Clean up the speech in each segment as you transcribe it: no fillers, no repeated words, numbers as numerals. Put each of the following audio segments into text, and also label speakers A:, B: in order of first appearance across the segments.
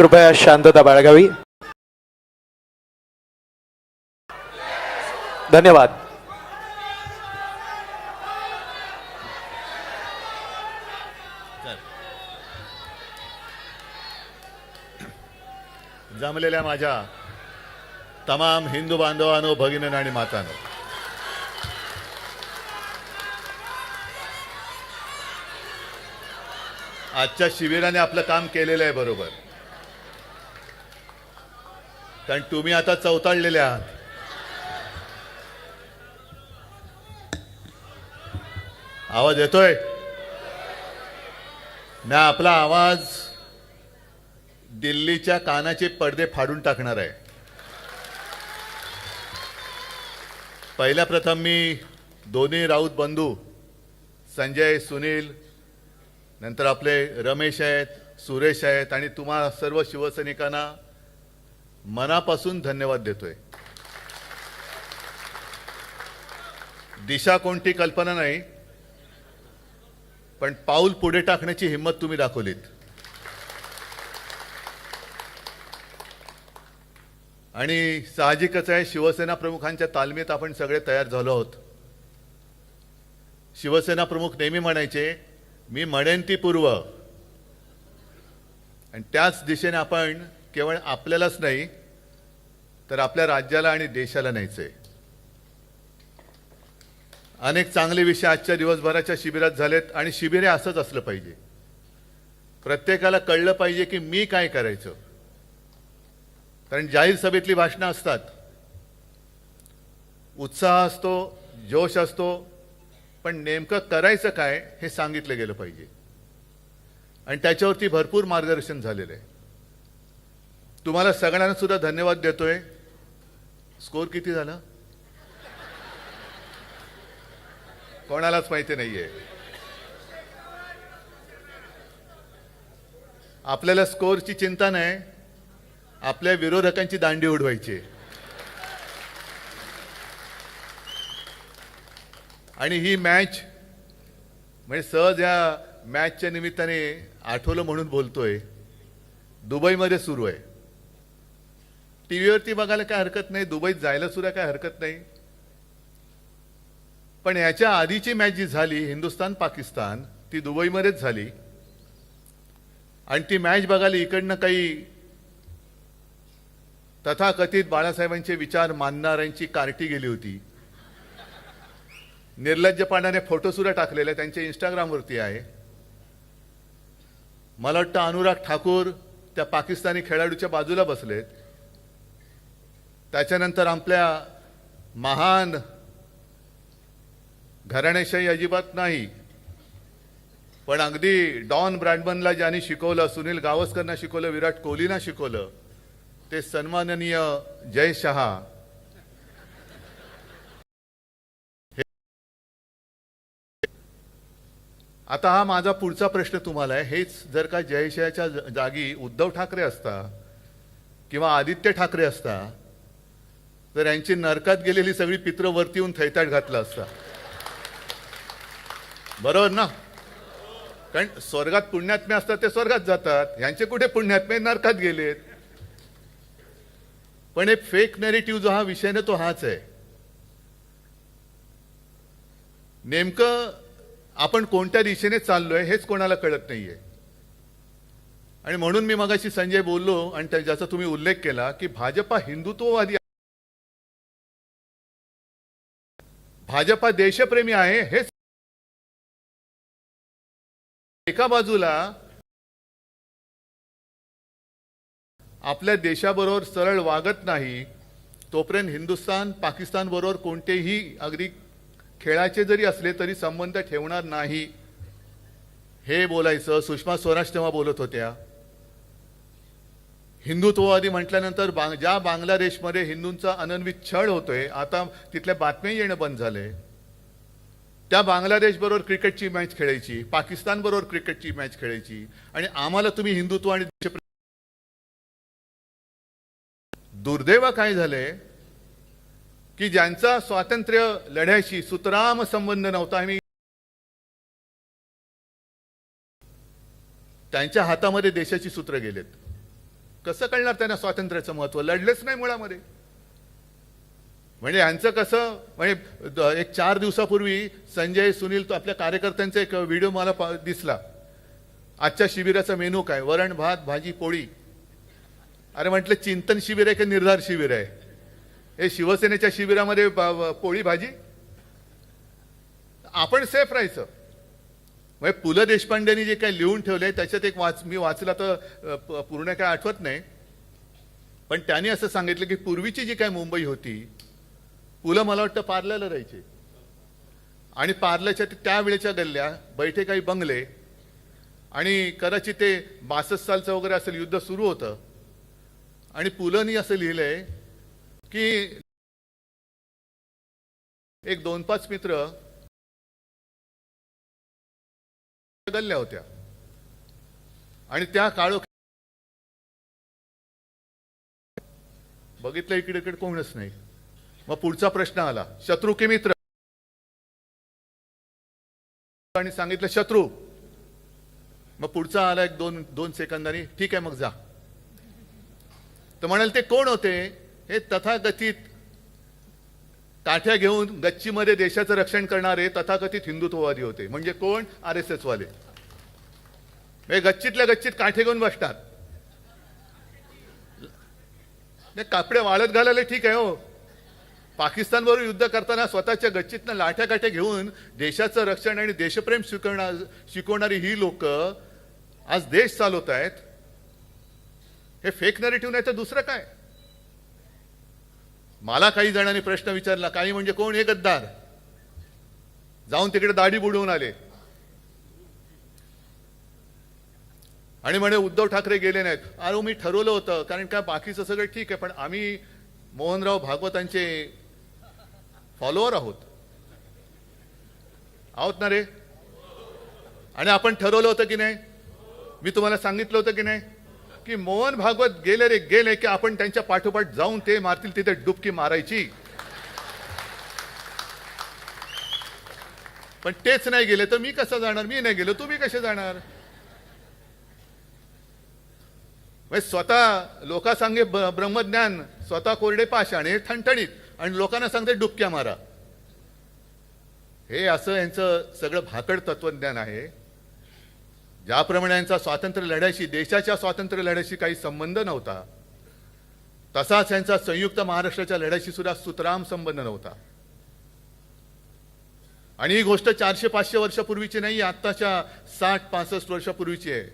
A: कृपया शांतता बाळगावी. धन्यवाद.
B: जमलेल्या माझ्या तमाम हिंदू बांधवांनो, भगिनींनो आणि मातांनो, आजच्या शिबिराने आपलं काम केलेलं आहे बरोबर. कारण तुम्ही आता चौताळलेले आहात. आवाज येतोय? मी आपला आवाज दिल्लीच्या कानाचे पडदे फाडून टाकणार आहे. पहिल्या प्रथम मी दोन्ही राऊत बंधू संजय, सुनील, नंतर आपले रमेश आहेत, सुरेश आहेत आणि तुम्हा सर्व शिवसैनिकांना मनापासून धन्यवाद देतोय. दिशा कोणती कल्पना नाही, पण पाऊल पुढे टाकण्याची हिंमत तुम्ही दाखवलीत. आणि साहजिकच आहे, शिवसेना प्रमुखांच्या तालमीत आपण सगळे तयार झालो आहोत. शिवसेना प्रमुख नेहमी म्हणायचे, मी म्हणेन ती पूर्व. आणि त्याच दिशेने आपण केवळ आपल्यालाच नाही तर आपल्या राज्याला आणि देशाला न्यायचंय. अनेक चांगले विषय आजच्या दिवसभराच्या शिबिरात झालेत आणि शिबिर हे असंच असलं पाहिजे. प्रत्येकाला कळलं पाहिजे की मी काय करायचं. कारण जाहीर सभेतली भाषणं असतात, उत्साह असतो, जोश असतो, पण नेमकं करायचं काय हे सांगितलं गेलं पाहिजे. आणि त्याच्यावरती भरपूर मार्गदर्शन झालेलं आहे. तुम्हाला सगळ्यांना सुद्धा धन्यवाद देतोय. स्कोर किती झाला कोणालाच माहिती नाहीये. आपल्याला स्कोरची चिंता नाही, आपल्या विरोधकांची दांडी उडवायची. आणि ही मॅच म्हणजे सहज या मॅचच्या निमित्ताने आठवलं म्हणून बोलतोय, दुबईमध्ये सुरू आहे. टीव्हीवरती बघायला काय हरकत नाही, दुबईत जायला सुद्धा काय हरकत नाही. पण याच्या आधीची मॅच जी झाली हिंदुस्थान पाकिस्तान, ती दुबईमध्येच झाली. आणि ती मॅच बघायला इकडनं काही तथाकथित बाळासाहेबांचे विचार मानणाऱ्यांची कार्टी गेली होती. निर्लज्जपणाने फोटो सुद्धा टाकलेले त्यांच्या इंस्टाग्रामवरती आहे. मला वाटतं अनुराग ठाकूर त्या पाकिस्तानी खेळाडूच्या बाजूला बसलेत. त्याच्यानंतर आपल्या महान घराणेशाही अजिबात नाही, पण अगदी डॉन ब्रॅडमनला ज्यांनी शिकवलं, सुनील गावस्करना शिकवलं, विराट कोहलीना शिकवलं, ते सन्माननीय जय शहा. आता हा माझा पुढचा प्रश्न तुम्हाला आहे, हेच जर का जयशहाच्या जागी उद्धव ठाकरे असता किंवा आदित्य ठाकरे असता तर यांची नरकात गेलेली सगळी पित्र वरती येऊन थैताट घातला असता. बरोबर ना? कारण स्वर्गात पुण्यात्मे असतात ते स्वर्गात जातात, यांचे कुठे पुण्यात्मे नरकात गेलेत. पण एक फेक नॅरेटिव्ह जो हा विषय ना तो हाच आहे. नेमकं आपण कोणत्या दिशेने चाललोय हेच कोणाला कळत नाहीये. आणि म्हणून मी मगाशी संजय बोललो आणि ज्याचा तुम्ही उल्लेख केला की भाजपा हिंदुत्ववादी, भाजपा देशप्रेमी आहे. हे एका बाजूला आपल्या देशाबरोबर सरळ वागत नाही, तोपर्यंत हिंदुस्थान पाकिस्तान बरोबर कोणतेही अगदी खेळाचे जरी असले तरी संबंध ठेवणार नाही हे बोलायचं. सुषमा स्वराज तेव्हा बोलत होत्या. हिंदुत्ववादी म्हटल्यानंतर ज्या बांगलादेशमध्ये हिंदूंचा अनन्वित छळ होतोय, आता तिथल्या बातम्या येणं बंद झाले. त्या बांगलादेश बरोबर क्रिकेटची मॅच खेळायची, पाकिस्तान बरोबर क्रिकेटची मॅच खेळायची, आणि आम्हाला तुम्ही हिंदुत्व आणि दुर्दैव काय झाले की ज्यांचा स्वातंत्र्य लढ्याशी सुतराम संबंध नव्हता आणि त्यांच्या हातामध्ये देशाची सूत्र गेलेत. कसं कळणार त्यांना स्वातंत्र्याचं महत्त्व? लढलेच नाही मुळामध्ये. म्हणजे यांचं कसं, म्हणजे एक 4 दिवसापूर्वी संजय सुनील तो आपल्या कार्यकर्त्यांचा एक व्हिडिओ मला दिसला. आजच्या शिबिराचा मेनू काय? वरण भात भाजी पोळी. अरे म्हटलं चिंतन शिबिर आहे की निर्धार शिबिर आहे? हे शिवसेनेच्या शिबिरामध्ये पोळी भाजी. आपण सेफ राहायचं. म्हणजे पु ल देशपांडेंनी जे काही लिहून ठेवलंय त्याच्यात एक मी वाचला तर पूर्ण काय आठवत नाही, पण त्यांनी असं सांगितलं की पूर्वीची जी काय मुंबई होती, पु ल मला वाटतं पार्ल्याला राहायचे आणि पार्ल्याच्या त्यावेळेच्या गल्ल्या बैठे काही बंगले आणि कदाचित ते 62 सालचं वगैरे असेल युद्ध सुरू होतं आणि पुलंनी असं लिहिलंय की एक 2-5 मित्र गल्ल्या होत्या आणि त्या बघितलं इकडे इकडे कोणच नाही. मग पुढचा प्रश्न आला, शत्रू की मित्र? आणि सांगितलं शत्रू. मग पुढचा आला एक 2 सेकंदांनी, ठीक आहे मग जा. तर म्हणाल ते कोण होते? हे तथाकथित काठ्या घेऊन गच्चीमध्ये देशाचं रक्षण करणारे तथाकथित हिंदुत्ववादी होते. म्हणजे कोण? RSS वाले. हे गच्चीतल्या गच्चीत काठे घेऊन बसतात. कापडे वाळत घालायला ठीक आहे हो. पाकिस्तानबरोबर युद्ध करताना स्वतःच्या गच्चीतनं लाठ्या काठ्या घेऊन देशाचं रक्षण आणि देशप्रेम शिकवणारी ही लोक आज देश चालवत आहेत. हे फेक नरेटिव्ह नाही तर दुसरं काय? मला काही जणांनी प्रश्न विचारला, काही म्हणजे कोण? हे गद्दार जाऊन तिकडे दाढी बुडवून आले आणि म्हणे उद्धव ठाकरे गेले नाहीत. अरे मी ठरवलं होतं, कारण काय बाकीचं सगळं ठीक आहे, पण आम्ही मोहनराव भागवतांचे फॉलोअर आहोत ना रे. आणि आपण ठरवलं होतं की नाही? मी तुम्हाला सांगितलं होतं की नाही की मोहन भागवत गेले रे गेले की आपण त्यांच्या पाठोपाठ जाऊन ते मारतील तिथे डुबकी मारायची. पण तेच नाही गेले तर मी कसं जाणार? मी नाही गेलो, तुम्ही कसे जाणार? स्वतः लोका सांगे ब्रह्मज्ञान, स्वतः कोरडे पाषाण, हे ठणठणीत, आणि लोकांना सांगते डुबक्या मारा. हे असं यांचं सगळं भाकड तत्वज्ञान आहे. ज्याप्रमाणे यांचा स्वातंत्र्य लढ्याशी, देशाच्या स्वातंत्र्य लढ्याशी काही संबंध नव्हता, तसाच यांचा संयुक्त महाराष्ट्राच्या लढ्याशी सुद्धा सुतराम संबंध नव्हता. आणि ही गोष्ट 400-500 वर्षापूर्वीची नाही, आत्ताच्या 60-65 वर्षापूर्वीची आहे.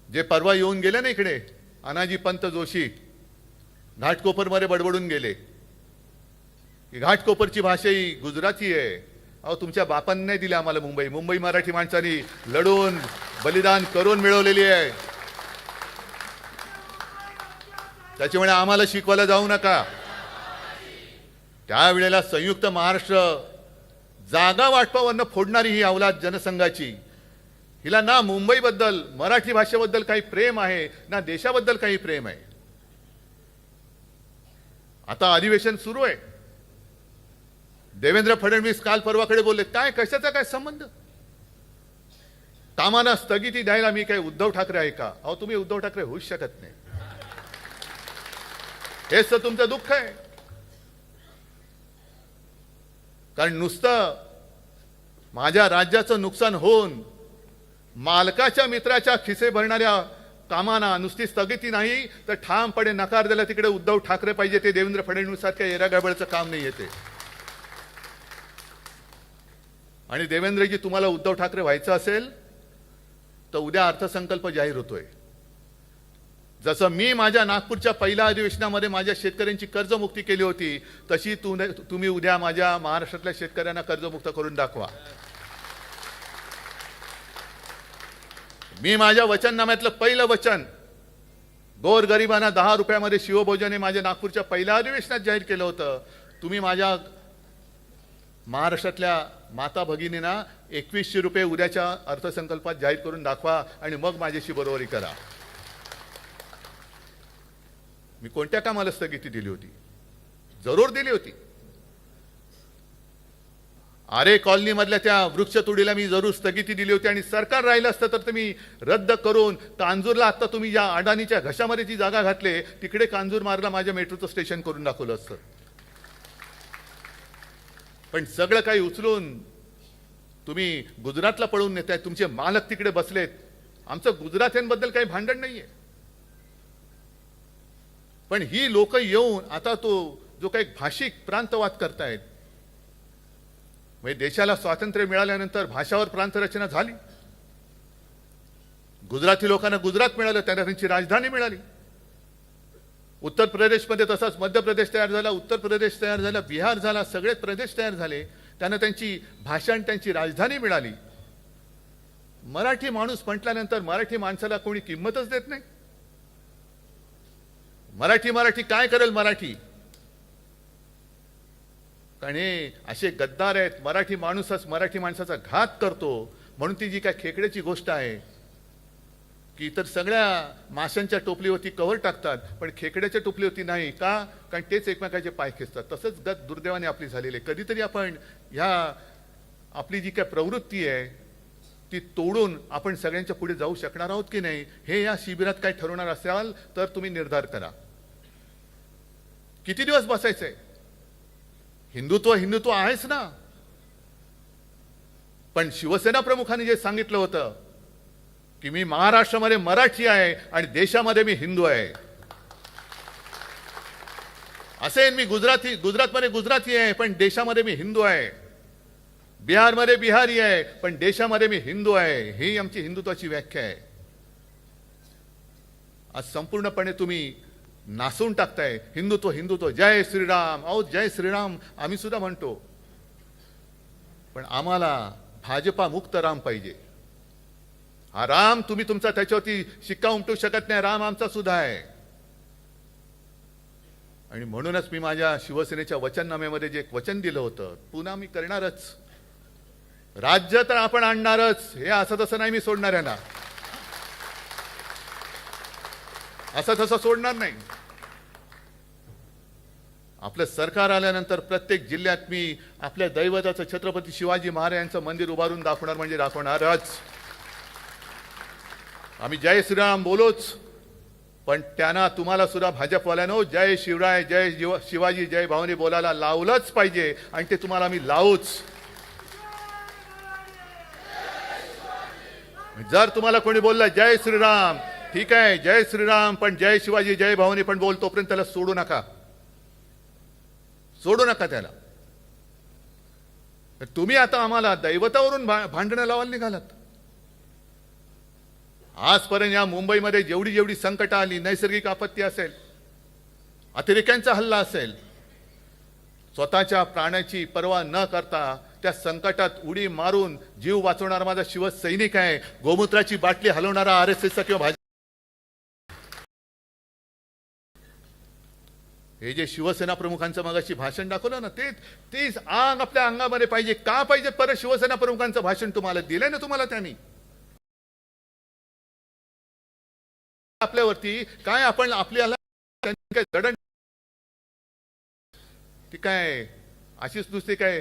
B: जे परवा येऊन गेले ना इकडे, अनाजी पंत जोशी घाटकोपरमध्ये बडबडून गेले की घाटकोपरची भाषा ही गुजराती आहे. अहो तुमच्या बापांनी नाही दिली आम्हाला मुंबई. मुंबई मराठी माणसांनी लढून बलिदान करून मिळवलेली आहे. त्याच्यामुळे आम्हाला शिकवायला जाऊ नका. त्यावेळेला संयुक्त महाराष्ट्र जागा वाटपावरनं फोडणारी ही अवलाद जनसंघाची, हिला ना मुंबईबद्दल, मराठी भाषेबद्दल काही प्रेम आहे, ना देशाबद्दल काही प्रेम आहे. आता अधिवेशन सुरू आहे. देवेंद्र फडणवीस काल परवाकडे बोलले, काय कशाचा काय संबंध? कामांना स्थगिती द्यायला मी काय उद्धव ठाकरे आहे का? अहो तुम्ही उद्धव ठाकरे होऊच शकत नाही. हेच तर तुमचं दुःख आहे. कारण नुसतं माझ्या राज्याचं नुकसान होऊन मालकाच्या मित्राच्या खिसे भरणाऱ्या कामांना नुसती स्थगिती नाही तर ठामपणे नकार दिला तिकडे उद्धव ठाकरे पाहिजे. ते देवेंद्र फडणवीस सारख्या येरागडबडचं काम नाही येते. आणि देवेंद्रजी, तुम्हाला उद्धव ठाकरे व्हायचं असेल तर उद्या अर्थसंकल्प जाहीर होतोय. जसं मी माझ्या नागपूरच्या पहिल्या अधिवेशनामध्ये माझ्या शेतकऱ्यांची कर्जमुक्ती केली होती, तशी तुम्ही उद्या माझ्या महाराष्ट्रातल्या शेतकऱ्यांना कर्जमुक्त करून दाखवा. मी माझ्या वचननाम्यातलं पहिलं वचन गोरगरिबांना 10 रुपयामध्ये शिवभोजन हे माझ्या नागपूरच्या पहिल्या अधिवेशनात जाहीर केलं होतं. तुम्ही माझ्या महाराष्ट्रातल्या माता भगिनींना 2100 रुपये उद्याच्या अर्थसंकल्पात जाहीर करून दाखवा आणि मग माझ्याशी बरोबरी करा. मी कोणत्या कामाला स्थगिती दिली होती? जरूर दिली होती. आरे कॉलनीमधल्या त्या वृक्षतोडीला मी जरूर स्थगिती दिली होती आणि सरकार राहिलं असतं तर तुम्ही रद्द करून कांजूरला आता तुम्ही ज्या अडाणीच्या घशामध्ये जी जागा घातले तिकडे कांजूर मार्गला माझ्या मेट्रोचं स्टेशन करून दाखवलं असतं. पण सगळं काही उचलून तुम्ही गुजरातला पळून नेताय. तुमचे मालक तिकडे बसलेत. आमचं गुजरात्यांबद्दल काही भांडण नाहीये. पण ही लोक येऊन आता तो जो काही भाषिक प्रांतवाद करतायत, म्हणजे देशाला स्वातंत्र्य मिळाल्यानंतर भाषावर प्रांतरचना झाली. गुजराती लोकांना गुजरात मिळालं, त्यांना त्यांची राजधानी मिळाली. उत्तर प्रदेशमध्ये तसाच मध्य प्रदेश तयार झाला, उत्तर प्रदेश तयार झाला, बिहार झाला, सगळे प्रदेश तयार झाले. त्यांना त्यांची भाषा आणि त्यांची राजधानी मिळाली. मराठी माणूस म्हटल्यानंतर मराठी माणसाला कोणी किंमतच देत नाही. मराठी मराठी काय करेल मराठी? कारण हे असे गद्दार आहेत. मराठी माणूसच मराठी माणसाचा घात करतो. म्हणून ती जी काय खेकड्याची गोष्ट आहे की इतर सगळ्या माशांच्या टोपलीवरती कव्हर टाकतात पण खेकड्याच्या टोपलीवरती नाही का? कारण तेच एकमेकाचे पाय खेचतात. तसंच गत दुर्दैवाने आपली झालेली आहे. कधीतरी आपण ह्या आपली जी काय प्रवृत्ती आहे ती तोडून आपण सगळ्यांच्या पुढे जाऊ शकणार आहोत की नाही हे या शिबिरात काय ठरवणार असाल तर तुम्ही निर्धार करा. किती दिवस बसायचंय? हिंदुत्व हिंदुत्व आहेच ना. पण शिवसेना प्रमुखांनी जे सांगितलं होतं की मी महाराष्ट्रामध्ये मराठी आहे आणि देशामध्ये मी हिंदू आहे, असेल मी गुजरातमध्ये गुजराती आहे पण देशामध्ये मी हिंदू आहे, बिहारमध्ये बिहारी आहे पण देशामध्ये मी हिंदू आहे, ही आमची हिंदुत्वाची व्याख्या आहे. आज संपूर्णपणे तुम्ही नासून टाकताय हिंदुत्व हिंदुत्व. जय श्रीराम. अहो जय श्रीराम आम्ही सुद्धा म्हणतो, पण आम्हाला भाजपा मुक्त राम पाहिजे. हा राम तुम्ही तुमचा त्याच्यावरती शिक्का उमटू शकत नाही. राम आमचा सुद्धा आहे. आणि म्हणूनच मी माझ्या शिवसेनेच्या वचननाम्यामध्ये जे एक वचन दिलं होतं पुन्हा मी करणारच. राज्य तर आपण आणणारच. हे असं तसं नाही मी सोडणार यांना. असं तसं सोडणार नाही. आपलं सरकार आल्यानंतर प्रत्येक जिल्ह्यात मी आपल्या दैवताचं छत्रपती शिवाजी महाराजांचं मंदिर उभारून दाखवणार म्हणजे दाखवणारच. आम्ही जय श्रीराम बोलोच, पण त्यांना तुम्हाला सुद्धा भाजपवाल्यानो जय शिवराय जय शिवाजी जय भावनी बोलायला लावलंच पाहिजे आणि ते तुम्हाला आम्ही लावूच. जर तुम्हाला कोणी बोललं जय श्रीराम ठीक आहे जय श्रीराम पण जय शिवाजी जय भावनी पण बोल, तोपर्यंत त्याला सोडू नका. सोडू नका त्याला. तुम्ही आता आम्हाला दैवतावरून भांडणं लावायला निघालात. आजपर्यंत या मुंबईमध्ये जेवढी जेवढी संकट आली, नैसर्गिक आपत्ती असेल, अतिरेक्यांचा हल्ला असेल, स्वतःच्या प्राण्याची पर्वा न करता त्या संकटात उडी मारून जीव वाचवणारा माझा शिवसैनिक आहे. गोमूत्राची बाटली हलवणारा आरएसएसचा किंवा भाजप, हे जे शिवसेना प्रमुखांचं मगाशी भाषण दाखवलं ना तेच आंग आपल्या अंगामध्ये पाहिजे. का पाहिजे? परत शिवसेना प्रमुखांचं भाषण तुम्हाला दिलंय ना तुम्हाला त्यांनी. आपल्यावरती काय आपण आपल्याला काय दडण ती काय अशीच नुसती काय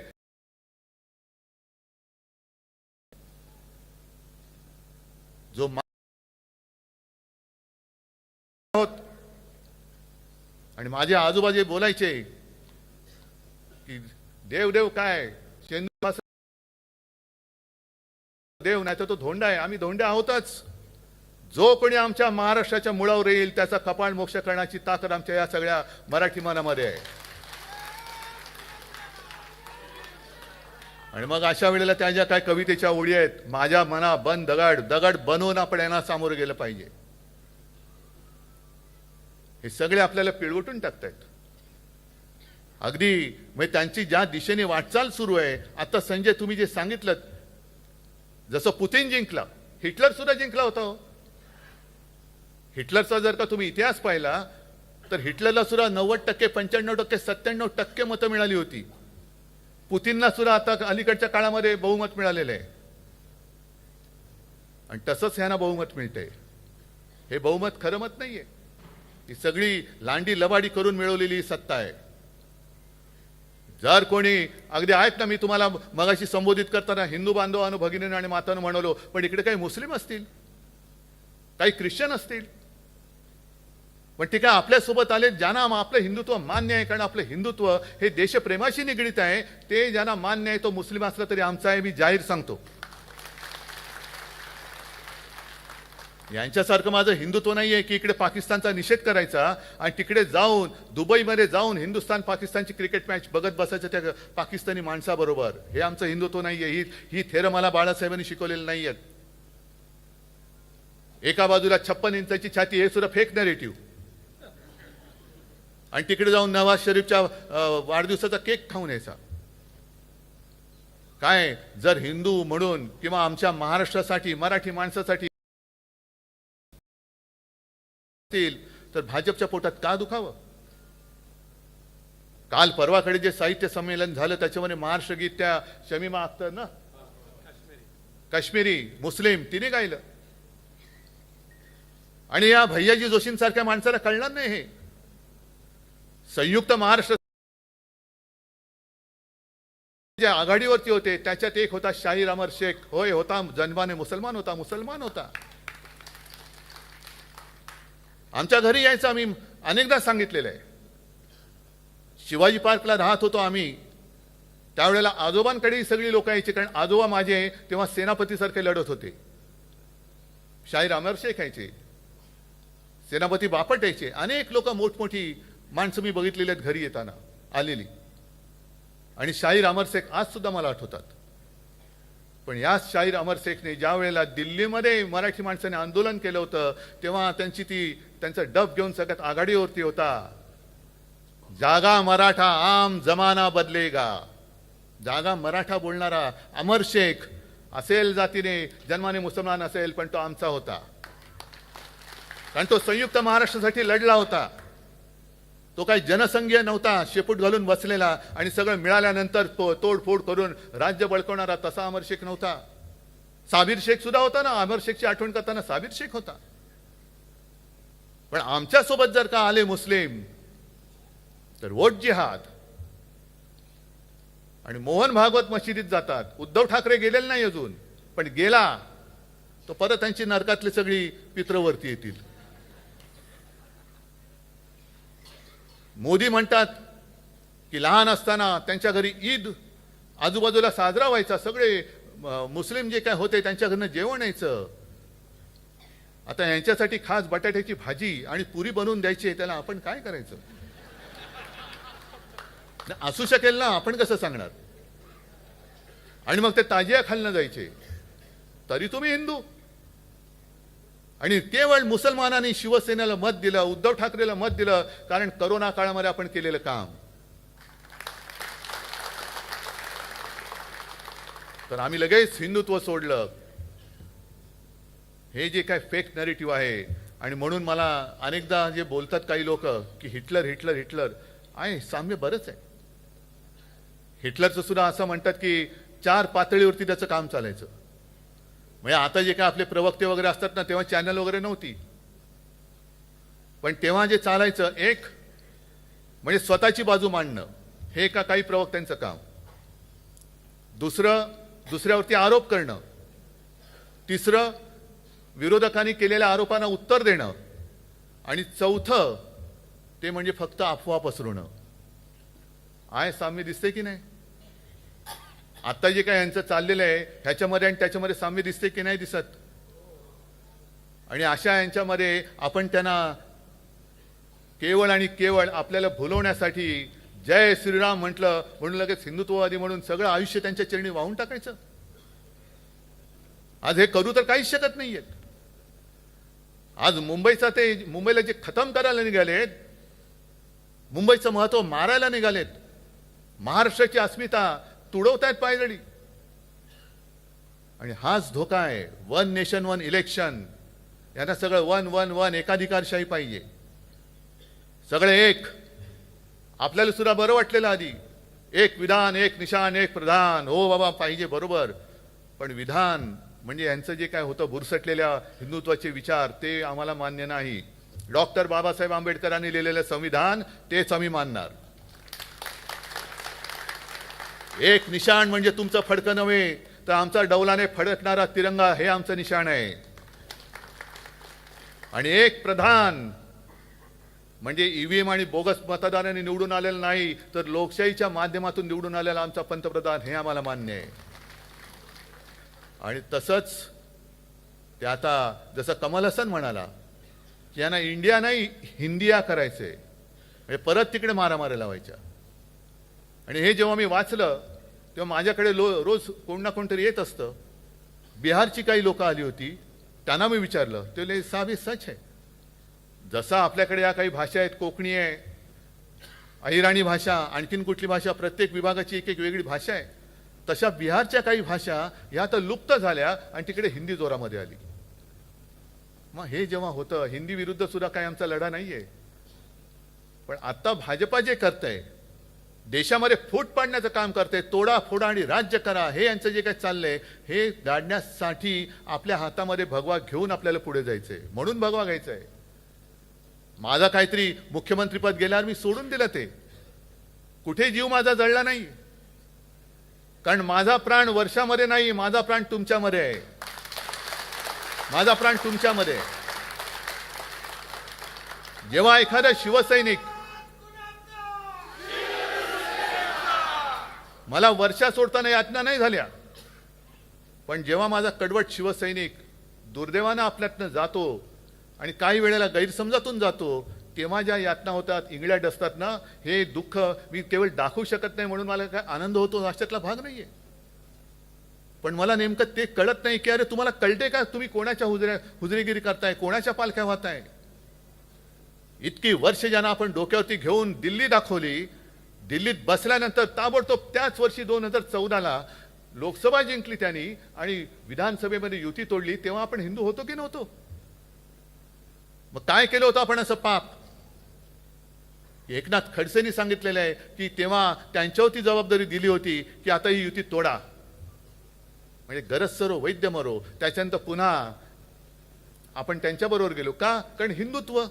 B: जो आणि माझे आजूबाजू बोलायचे की देव देव काय देव नाही तर तो धोंडा आहे. आम्ही धोंडे आहोतच. जो कोणी आमच्या महाराष्ट्राच्या मुळावर येईल त्याचा कपाळ मोक्ष करण्याची ताकद आमच्या या सगळ्या मराठी मनामध्ये आहे. आणि मग अशा वेळेला त्या ज्या काय कवितेच्या ओळी आहेत, माझ्या मना बन दगड दगड बनवून आपण यांना सामोरं गेलं पाहिजे, हे सगळे आपल्याला पिळवटून टाकतायत. अगदी म्हणजे त्यांची ज्या दिशेने वाटचाल सुरू आहे. आता संजय तुम्ही जे सांगितलं, जसं पुतिन जिंकला, हिटलर सुद्धा जिंकला होता. हिटलरचा जर का तुम्ही इतिहास पाहिला तर हिटलरला सुद्धा 90%, 95%, 97% मतं मिळाली होती. पुतिनला सुद्धा आता अलीकडच्या काळामध्ये बहुमत मिळालेलं आहे. आणि तसंच ह्यांना बहुमत मिळतंय. हे बहुमत खरं मत नाहीये. ही सगळी लांडी लबाडी करून मिळवलेली सत्ता आहे. जर कोणी अगदी आहेत ना, मी तुम्हाला मगाशी संबोधित करताना हिंदू बांधवांनो, भगिनींनो आणि मातांनो म्हणलो, पण इकडे काही मुस्लिम असतील, काही ख्रिश्चन असतील, पण ठीक आहे, आपल्यासोबत आले ज्यांना आपलं हिंदुत्व मान्य आहे, कारण आपलं हिंदुत्व हे देशप्रेमाशी निगडीत आहे, ते ज्यांना मान्य आहे, तो मुस्लिम असला तरी आमचा आहे, मी जाहीर सांगतो. यांच्यासारखं माझं हिंदुत्व नाही आहे की इकडे पाकिस्तानचा निषेध करायचा आणि तिकडे जाऊन दुबईमध्ये जाऊन हिंदुस्थान पाकिस्तानची क्रिकेट मॅच बघत बसायचं त्या पाकिस्तानी माणसाबरोबर. हे आमचं हिंदुत्व नाही आहे. ही थेरं मला बाळासाहेबांनी शिकवलेली नाही आहेत. एका बाजूला 56 इंचाची छाती, हे सुद्धा फेक नरेटिव्ह, आणि तिकडे जाऊन नवाज शरीफच्या वाढदिवसाचा केक खाऊन यायचा. काय जर हिंदू म्हणून किंवा आमच्या महाराष्ट्रासाठी, मराठी माणसासाठी तर भाजपच्या पोटात का दुखावं? काल परवाकडे जे साहित्य संमेलन झालं त्याच्यामध्ये महाराष्ट्र गीत त्या शमीमा अख्तर ना, काश्मीरी मुस्लिम, तिने गायलं. आणि या भैयाजी जोशींसारख्या माणसाला कळणार नाही हे. संयुक्त महाराष्ट्र जे आघाडीवरती होते त्याच्यात एक होता शाहीर अमर शेख. होय, होता, जन्माने मुसलमान होता. आमच्या घरी यायचं, आम्ही अनेकदा सांगितलेलं आहे. शिवाजी पार्कला राहत होतो आम्ही, त्यावेळेला आजोबांकडे सगळी लोक यायची, कारण आजोबा माझे तेव्हा सेनापतीसारखे लढत होते. शाहीर अमर शेख यायचे, सेनापती बापट यायचे, अनेक लोक मोठमोठी माणसं मी बघितलेली आहेत घरी येताना आलेली. आणि शाहीर अमर शेख आज सुद्धा मला आठवतात. पण याच शाहीर अमर शेखने ज्या वेळेला दिल्लीमध्ये मराठी माणसाने आंदोलन केलं होतं तेव्हा त्यांचा डब घेऊन सगळ्यात आघाडीवरती होता. जागा मराठा, आम जमाना बदलेगा. जागा मराठा बोलणारा अमर शेख असेल जातीने, जन्माने मुसलमान असेल, पण तो आमचा होता, कारण तो संयुक्त महाराष्ट्रासाठी लढला होता. तो काही जनसंघीय नव्हता, शेपूट घालून बसलेला आणि सगळं मिळाल्यानंतर तोडफोड करून राज्य बळकवणारा तसा अमर शेख नव्हता. साबिर शेख सुद्धा होता ना, अमर शेखची आठवण करताना साबिर शेख होता. पण आमच्यासोबत जर का आले मुस्लिम तर वोट जिहाद. आणि मोहन भागवत मशिदीत जातात. उद्धव ठाकरे गेलेले नाही अजून, पण गेला तो परत त्यांची नरकातली सगळी पित्रवरती येतील. मोदी म्हणतात की लहान असताना त्यांच्या घरी ईद आजूबाजूला साजरा व्हायचा, सगळे मुस्लिम जे काय होते त्यांच्या घरनं जेवण यायचं. आता यांच्यासाठी खास बटाट्याची भाजी आणि पुरी बनवून द्यायची आहे, त्याला आपण काय करायचं? असू शकेल ना, आपण कसं सांगणार? आणि मग ते ताजिया खालनं जायचे, तरी तुम्ही हिंदू. आणि केवळ मुसलमानांनी शिवसेनेला मत दिलं, उद्धव ठाकरेला मत दिलं, कारण करोना काळामध्ये आपण केलेलं काम. तर आम्ही लगेच हिंदुत्व सोडलं. हे जे काय फेक नरेटिव्ह आहे. आणि म्हणून मला अनेकदा जे बोलतात काही लोक की हिटलर हिटलर हिटलर आहे, साम्य बरंच आहे. हिटलरचं सुद्धा असं म्हणतात की 4 पातळीवरती त्याचं काम चालायचं. म्हणजे आता जे काय आपले प्रवक्ते वगैरे असतात ना, तेव्हा चॅनल वगैरे नव्हती, पण तेव्हा जे चालायचं, एक म्हणजे स्वतःची बाजू मांडणं, हे का काही प्रवक्त्यांचं काम. दुसरं, दुसऱ्यावरती आरोप करणं. तिसरं, विरोधकांनी केलेल्या आरोपांना उत्तर देणं. आणि चौथं, ते म्हणजे फक्त अफवा पसरवणं. आहे साम्य दिसते की नाही? आता जे काय यांचं चाललेलं आहे ह्याच्यामध्ये आणि त्याच्यामध्ये साम्य दिसते की नाही दिसत? आणि अशा यांच्यामध्ये आपण त्यांना केवळ आणि केवळ आपल्याला भुलवण्यासाठी जय श्रीराम म्हटलं म्हणून लगेच हिंदुत्ववादी म्हणून सगळं आयुष्य त्यांच्या चरणी वाहून टाकायचं. आज हे करू तर काहीच शकत नाहीयेत. आज मुंबईला जे खतम करायला निघालेत, मुंबईचं महत्व मारायला निघालेत, महाराष्ट्राची अस्मिता तुडवतायत पायदळी. आणि हाच धोका आहे. 1 नेशन 1 इलेक्शन. यांना सगळं 1 1 1 एकाधिकारशाही पाहिजे. सगळे एक. आपल्याला सुद्धा बरं वाटलेलं आधी, एक विधान, एक निशान, एक प्रधान. हो बाबा पाहिजे, बरोबर. पण विधान म्हणजे यांचं जे काय होतं भुरसटलेल्या हिंदुत्वाचे विचार, ते आम्हाला मान्य नाही. डॉक्टर बाबासाहेब आंबेडकरांनी लिहिलेलं संविधान तेच आम्ही मानणार. एक निशाण म्हणजे तुमचं फडकं नव्हे, तर आमचा डौलाने फडकणारा तिरंगा हे आमचं निशाण आहे. आणि एक प्रधान म्हणजे ईव्हीएम आणि बोगस मतदारांनी निवडून आलेला नाही, तर लोकशाहीच्या माध्यमातून निवडून आलेला आमचा पंतप्रधान हे आम्हाला मान्य आहे. आणि तसंच ते आता जसं कमल हसन म्हणाला की यांना इंडिया नाही हिंदिया करायचंय, म्हणजे परत तिकडे मारामाऱ्या लावायच्या. आणि हे जेव्हा मी वाचलं तेव्हा माझ्याकडे रोज कोण ना कोणतरी येत असतं. बिहारची काही लोक आली होती, त्यांना मी विचारलं, ते बोलले साहब हे सच है. जसा आपल्याकडे या काही भाषा आहेत, कोकणी आहे, अहिराणी भाषा, आणखीन कुठली भाषा, प्रत्येक विभागाची एक एक वेगळी भाषा आहे, तशा बिहारच्या काही भाषा ह्या तर लुप्त झाल्या आणि तिकडे हिंदी जोरामध्ये आली. मग हे जेव्हा होतं, हिंदी विरुद्ध सुद्धा काही आमचा लढा नाहीये. पण आता भाजपा जे करतंय, देशामध्ये फूट पाडण्याचं काम करते, तोडा फोडा आणि राज्य करा, हे यांचं जे काही चाललंय हे गाडण्यासाठी आपल्या हातामध्ये भगवा घेऊन आपल्याला पुढे जायचंय. म्हणून भगवा घ्यायचंय. माझा काहीतरी मुख्यमंत्रीपद गेल्यावर मी सोडून दिलं, ते कुठे जीव माझा जळला नाही, कारण माझा प्राण वर्षामध्ये नाही, माझा प्राण तुमच्यामध्ये आहे. माझा प्राण तुमच्यामध्ये आहे. जेव्हा एखादा शिवसैनिक, मला वर्षा सोडताना यातना नाही झाल्या, पण जेव्हा माझा कडवट शिवसैनिक दुर्दैवानं आपल्यातनं जातो आणि काही वेळेला गैरसमजातून जातो, तेव्हा ज्या यातना होतात, इंगळ्या असतात ना, हे दुःख मी केवळ दाखवू शकत नाही म्हणून मला काय आनंद होतो अशातला भाग नाहीये. पण मला नेमकं ते कळत नाही की अरे तुम्हाला कळते का, तुम्ही कोणाच्या हुजरेगिरी करताय, कोणाच्या पालख्या वाहताय. इतकी वर्ष ज्यांना आपण डोक्यावरती घेऊन दिल्ली दाखवली, दिल्लीत बसल्यानंतर ताबडतोब त्याच वर्षी 2014ला लोकसभा जिंकली त्यांनी आणि विधानसभेमध्ये युती तोडली, तेव्हा आपण हिंदू होतो की नव्हतो. मग काय केलं होतं आपण असं पाप. एकनाथ खडसेंनी सांगितलेलं आहे की तेव्हा त्यांच्यावरती जबाबदारी दिली होती की आता ही युती तोडा, म्हणजे गरज सरो वैद्य मरो. त्याच्यानंतर पुन्हा आपण त्यांच्याबरोबर गेलो का, कारण हिंदुत्व.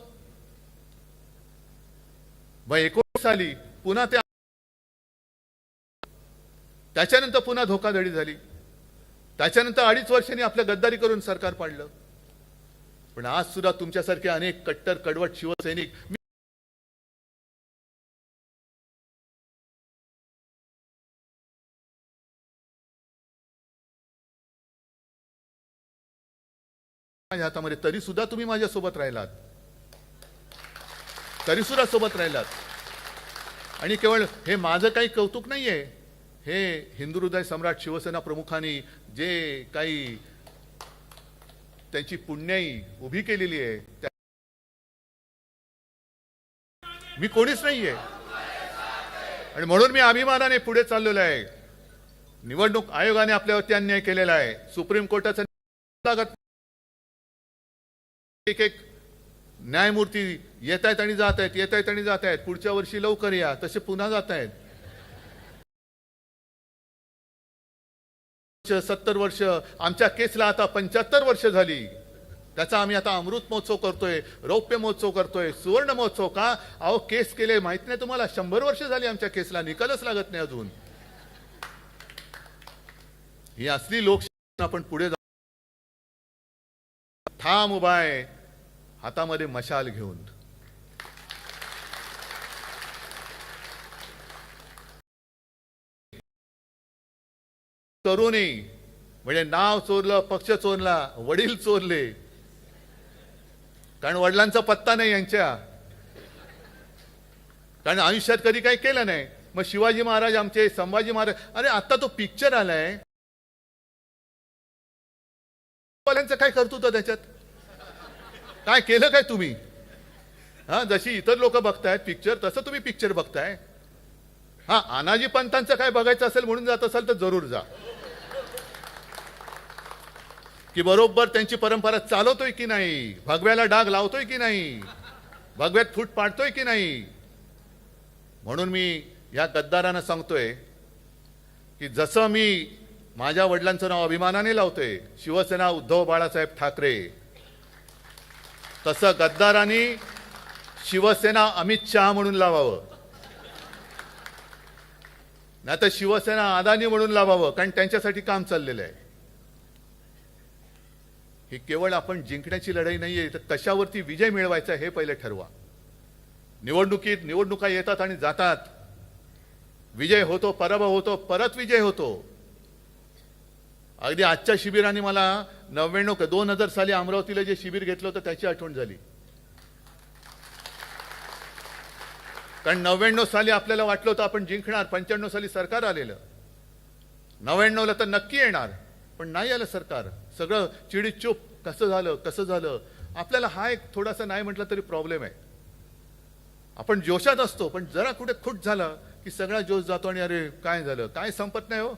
B: मग 19 साली पुन्हा ते, त्याच्यानंतर पुन्हा धोकाधडी झाली, त्याच्यानंतर 2.5 वर्षांनी आपलं गद्दारी करून सरकार पाडलं. पण आज सुद्धा तुमच्यासारखे अनेक कट्टर कडवट शिवसैनिक, माझ्या हातामध्ये, तरी सुद्धा तुम्ही माझ्या सोबत राहिलात, तरी सुद्धा सोबत राहिलात. आणि केवळ हे माझं काही कौतुक नाहीये, हे हिंदू हृदय सम्राट शिवसेना प्रमुखांनी जे काही त्यांची पुण्याई उभी केलेली आहे, मी कोणीच नाहीये. आणि म्हणून मी अभिमानाने पुढे चाललेलो आहे. निवडणूक आयोगाने आपल्यावरती अन्याय केलेला आहे. सुप्रीम कोर्टाचा एक एक न्यायमूर्ती येत आहेत आणि जात आहेत, येत आहेत आणि जात आहेत. पुढच्या वर्षी लवकर या, तसे पुन्हा जात आहेत. 70 वर्ष, आमच्या केसला आता 75 वर्ष झाली. त्याचा आम्ही आता अमृत महोत्सव करतोय, रौप्य महोत्सव करतोय, सुवर्ण महोत्सव. का अहो, केस केले माहित नाही तुम्हाला, 100 वर्ष झाली आमच्या केसला, निकालच लागत नाही अजून. ही असली लोकशाही आपण पुढे ठाम उभा आहे, हातामध्ये मशाल घेऊन. तरुणी म्हणजे नाव चोरलं, पक्ष चोरला, वडील चोरले, कारण वडिलांचा पत्ता नाही यांच्या, कारण आयुष्यात कधी काही केलं नाही. मग शिवाजी महाराज आमचे, संभाजी महाराज, अरे आता तो पिक्चर आलाय, काय करतो तो त्याच्यात, काय केलं काय तुम्ही. हा, जशी इतर लोक बघतायत पिक्चर, तसं तुम्ही पिक्चर बघताय. हा, अनाजी पंतांचं काय बघायचं असेल म्हणून जात असाल तर जरूर जा, की बरोबर त्यांची परंपरा चालवतोय की नाही, भगव्याला डाग लावतोय की नाही, भगव्यात फूट पाडतोय की नाही. म्हणून मी या गद्दारांना सांगतोय की जसं मी माझ्या वडिलांचं नाव अभिमानाने लावतोय, शिवसेना उद्धव बाळासाहेब ठाकरे, तसं गद्दारांनी शिवसेना अमित शहा म्हणून लावावं. नाही तर शिवसेना अदानी म्हणून लावावं, कारण त्यांच्यासाठी काम चाललेलं आहे. ही केवळ आपण जिंकण्याची लढाई नाहीये, तर कशावरती विजय मिळवायचा हे पहिले ठरवा. निवडणुका येतात आणि जातात. विजय होतो, पराभव होतो, परत विजय होतो. अगदी आजच्या शिबिराने मला 2000 साली अमरावतीला जे शिबिर घेतलं होतं त्याची आठवण झाली. कारण 99 साली आपल्याला वाटलं होतं आपण जिंकणार, 95 साली सरकार आलेलं, 99ला तर नक्की येणार, पण नाही आलं सरकार. सगळं चिडीत चूप. कसं झालं. आपल्याला हा एक थोडासा नाही म्हटलं तरी प्रॉब्लेम आहे. आपण जोशात असतो, पण जरा कुठे खुट झालं की सगळा जोश जातो आणि अरे काय झालं, काय संपत नाही हो.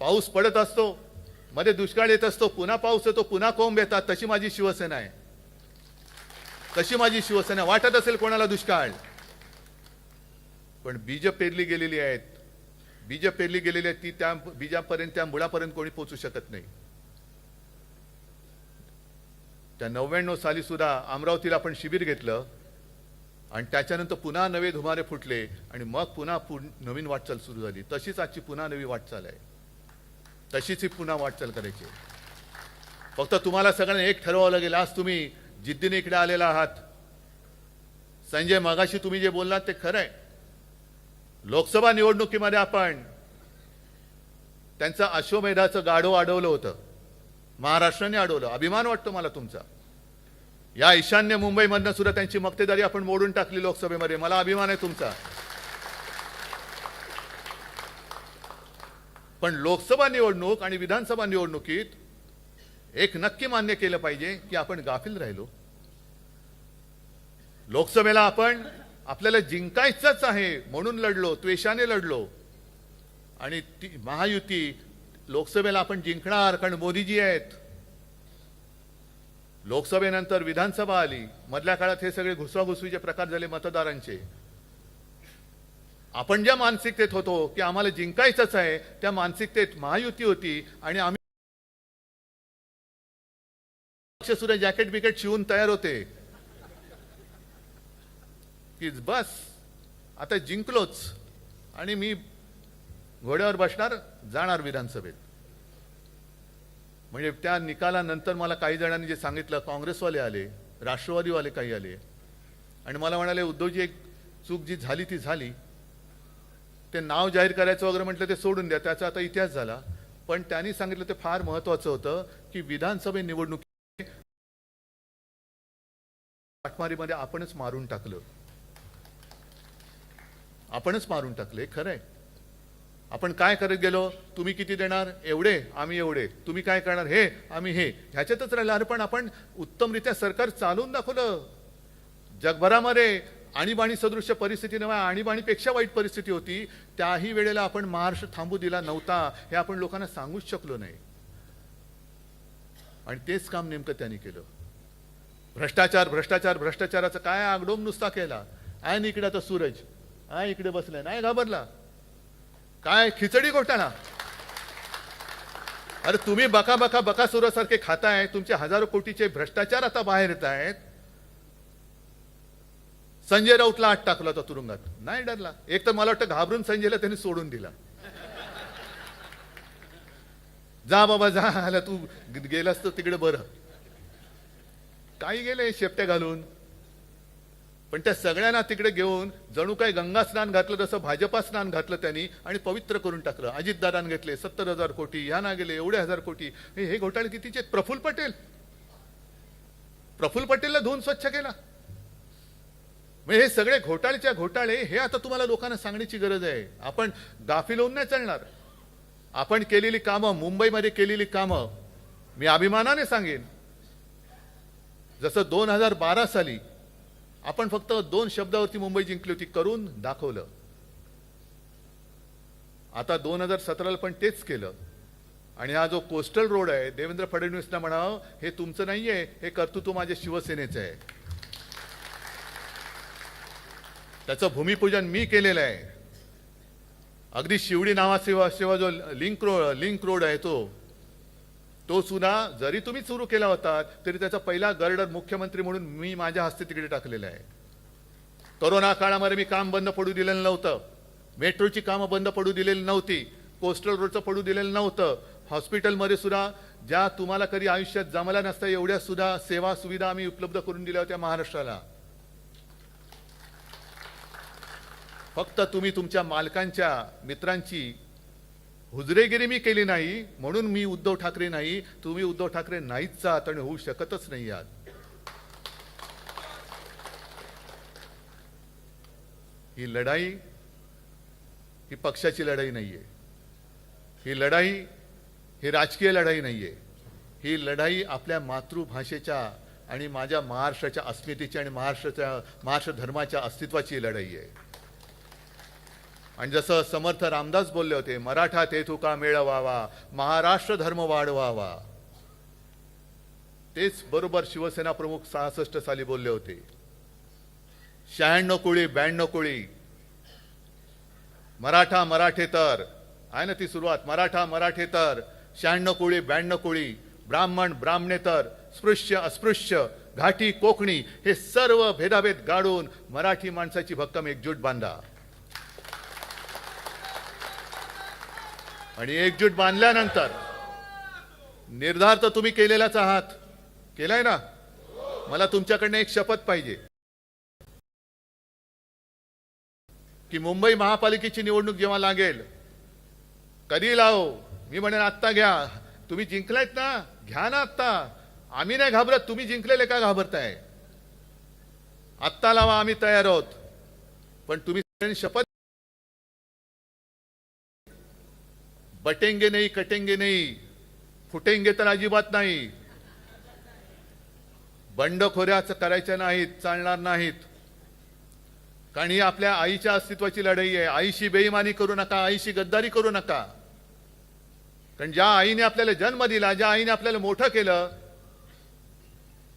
B: पाऊस पडत असतो, मध्ये दुष्काळ येत असतो, पुन्हा पाऊस येतो, पुन्हा कोंब येतात. तशी माझी शिवसेना आहे. वाटत असेल कोणाला दुष्काळ, पण बीज पेरली गेलेली आहेत. ती त्या बीजापर्यंत, त्या मुळापर्यंत कोणी पोहोचू शकत नाही. त्या 99 साली सुद्धा अमरावतीला आपण शिबिर घेतलं आणि त्याच्यानंतर पुन्हा नवे धुमारे फुटले आणि मग पुन्हा नवीन वाटचाल सुरू झाली. तशीच आजची पुन्हा नवी वाटचाल आहे. तशीच ही पुन्हा वाटचाल करायची. फक्त तुम्हाला सगळ्यांना एक ठरवावं लागेल. आज तुम्ही जिद्दीने इकडे आलेला आहात. संजय, मगाशी तुम्ही जे बोललात ते खरं आहे. लोकसभा निवडणुकीमध्ये आपण त्यांचं अश्वमेधाचं गाढव अडवलं होतं. महाराष्ट्राने अडवलं. अभिमान वाटतो मला तुमचा. या ईशान्य मुंबईमधनं सुद्धा त्यांची मक्तेदारी आपण मोडून टाकली लोकसभेमध्ये. मला अभिमान आहे तुमचा. पण लोकसभा निवडणूक आणि विधानसभा निवडणुकीत एक नक्की मान्य केलं पाहिजे की आपण गाफील राहिलो. लोकसभेला आपल्याला जिंकायचंच आहे म्हणून लढलो, त्वेषाने लढलो. आणि ती महायुती लोकसभेला आपण जिंकणार कारण मोदीजी आहेत. लोकसभेनंतर विधानसभा आली. मधल्या काळात हे सगळे घुसवाघुसवीचे प्रकार झाले मतदारांचे. आपण ज्या मानसिकतेत होतो की आम्हाला जिंकायचंच आहे, त्या मानसिकतेत महायुती होती आणि आम्ही सुद्धा जॅकेट बिकेट शिवून तयार होते की बस आता जिंकलोच आणि मी घोड्यावर बसणार, जाणार विधानसभेत. म्हणजे त्या निकालानंतर मला काही जणांनी जे सांगितलं, काँग्रेसवाले आले, राष्ट्रवादीवाले काही आले आणि मला म्हणाले, उद्धवजी एक चूक जी झाली ती झाली. ते नाव जाहीर करायचं वगैरे म्हटलं ते सोडून द्या, त्याचा आता इतिहास झाला. पण त्यांनी सांगितलं ते फार महत्वाचं होतं की विधानसभा निवडणुकीत पाठमारीमध्ये आपणच मारून टाकलं. हे खरं आहे. आपण काय करत गेलो, तुम्ही किती देणार, एवढे, आम्ही एवढे, तुम्ही काय करणार, हे, आम्ही हे, ह्याच्यातच राहिलं. अरे पण आपण उत्तमरित्या सरकार चालवून दाखवलं. जगभरामध्ये आणीबाणी सदृश्य परिस्थिती नव्हे, आणीबाणीपेक्षा वाईट परिस्थिती होती. त्याही वेळेला आपण महाराष्ट्र थांबू दिला नव्हता. हे आपण लोकांना सांगूच शकलो नाही. आणि तेच काम नेमकं त्यांनी केलं. भ्रष्टाचाराचा काय आगडोम नुसता केला. आहे इकडे आता सूरज, आहे इकडे बसलाय, नाही घाबरला. काय खिचडी घोटाळा. अरे तुम्ही बकासुरासारखे खाताय. तुमचे हजारो कोटीचे भ्रष्टाचार आता बाहेर येत आहेत. संजय राऊतला आत टाकला होता तुरुंगात, नाही डरला. एक तर मला वाटतं घाबरून संजयला त्यांनी सोडून दिला. जा बाबा जा, आला तू गेलास तर तिकडे बरं. काही गेले शेपट्या घालून. पण त्या सगळ्यांना तिकडे घेऊन जणू काय गंगा स्नान घातलं, जसं भाजपा स्नान घातलं त्यांनी आणि पवित्र करून टाकलं. अजितदादांना घेतले 70,000 कोटी, ह्यांना गेले एवढे हजार कोटी. हे घोटाळे कितीचे. प्रफुल्ल पटेलला धुवून स्वच्छ केला. म्हणजे हे सगळे घोटाळे हे आता तुम्हाला लोकांना सांगण्याची गरज आहे. आपण गाफील होऊन नाही चालणार. आपण केलेली कामं, मुंबईमध्ये केलेली कामं मी अभिमानाने सांगेन. जसं 2012 साली आपण फक्त 2 शब्दावरती मुंबई जिंकली होती, करून दाखवलं. आता 2017ला पण तेच केलं. आणि हा जो कोस्टल रोड आहे, देवेंद्र फडणवीसला म्हणावं, हे तुमचं नाहीये, हे कर्तृत्व माझ्या शिवसेनेचं आहे. त्याचं भूमिपूजन मी केलेलं आहे. अगदी शिवडी नावाचा जो लिंक रोड आहे तो सुद्धा जरी तुम्ही सुरू केला होता तरी त्याचा पहिला गर्डर मुख्यमंत्री म्हणून मी माझ्या हस्ते तिकडे टाकलेला आहे. कोरोना काळामध्ये मी काम बंद पडू दिलेलं नव्हतं. मेट्रोची कामं बंद पडू दिलेली नव्हती, कोस्टल रोडचं पडू दिलेलं नव्हतं, हॉस्पिटलमध्ये सुद्धा ज्या तुम्हाला कधी आयुष्यात जमल्या नसत्या एवढ्या सुद्धा सेवा सुविधा आम्ही उपलब्ध करून दिल्या होत्या महाराष्ट्राला. फक्त तुम्ही तुमच्या मालकांच्या मित्रांची हुजरेगिरी मी केली नाही म्हणून मी उद्धव ठाकरे नाही, तुम्ही उद्धव ठाकरे नाहीच आहात आणि होऊ शकतच नाही आहात. ही लढाई ही पक्षाची लढाई नाहीये, ही लढाई ही राजकीय लढाई नाहीये, ही लढाई आपल्या मातृभाषेच्या आणि माझ्या महाराष्ट्राच्या अस्मितेची आणि महाराष्ट्र धर्माच्या अस्तित्वाची लढाई आहे. आणि जसं समर्थ रामदास बोलले होते, मराठा तेथुका मेळवावा, महाराष्ट्र धर्म वाढवावा, तेच बरोबर शिवसेना प्रमुख 66 साली बोलले होते. 96 कोळी 92 कोळी, मराठा मराठेतर आहे ना ती सुरुवात, मराठा मराठेतर, 96 कोळी 92 कोळी, ब्राह्मण ब्राह्मणेतर, स्पृश्य अस्पृश्य, घाटी कोकणी, हे सर्व भेदाभेद गाडून मराठी माणसाची भक्कम एकजूट बांधा. आणि एकजूट बांधल्यानंतर निर्धार तर तुम्ही केलेलाच आहात, केलाय ना. मला तुमच्याकडनं एक शपथ पाहिजे की मुंबई महापालिकेची निवडणूक जेव्हा लागेल, कधी लावो, मी म्हणेन आत्ता घ्या. तुम्ही जिंकलायत ना, घ्या ना आत्ता. आम्ही नाही घाबरत, तुम्ही जिंकलेले का घाबरताय? आत्ता लावा, आम्ही तयार आहोत. पण तुम्ही शपथ, बटेंगे नाही कटेंगे नाही, फुटेंगे तर अजिबात नाही, बंडखोऱ्याच करायच्या नाहीत, चालणार नाहीत. कारण ही आपल्या आईच्या अस्तित्वाची लढाई आहे. आईशी बेईमानी करू नका, आईशी गद्दारी करू नका. कारण ज्या आईने आपल्याला जन्म दिला, ज्या आईने आपल्याला मोठं केलं,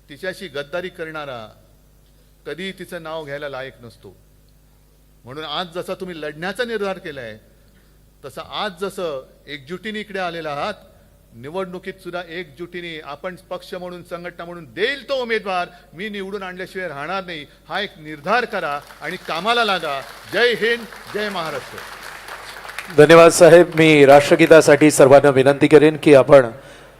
B: तिच्याशी गद्दारी करणारा कधी तिचं नाव घ्यायला लायक नसतो. म्हणून आज जसा तुम्ही लढण्याचा निर्धार केलाय, तसं आज जसं एकजुटीने इकडे आलेला आहात, निवडणुकीत सुद्धा एकजुटीने आपण पक्ष म्हणून संघटना म्हणून देईल तो उमेदवार मी निवडून आणल्याशिवाय राहणार नाही, हा एक निर्धार करा आणि कामाला लागा. जय हिंद, जय महाराष्ट्र.
A: धन्यवाद साहेब. मी राष्ट्रगीतासाठी सर्वांना विनंती करेन की आपण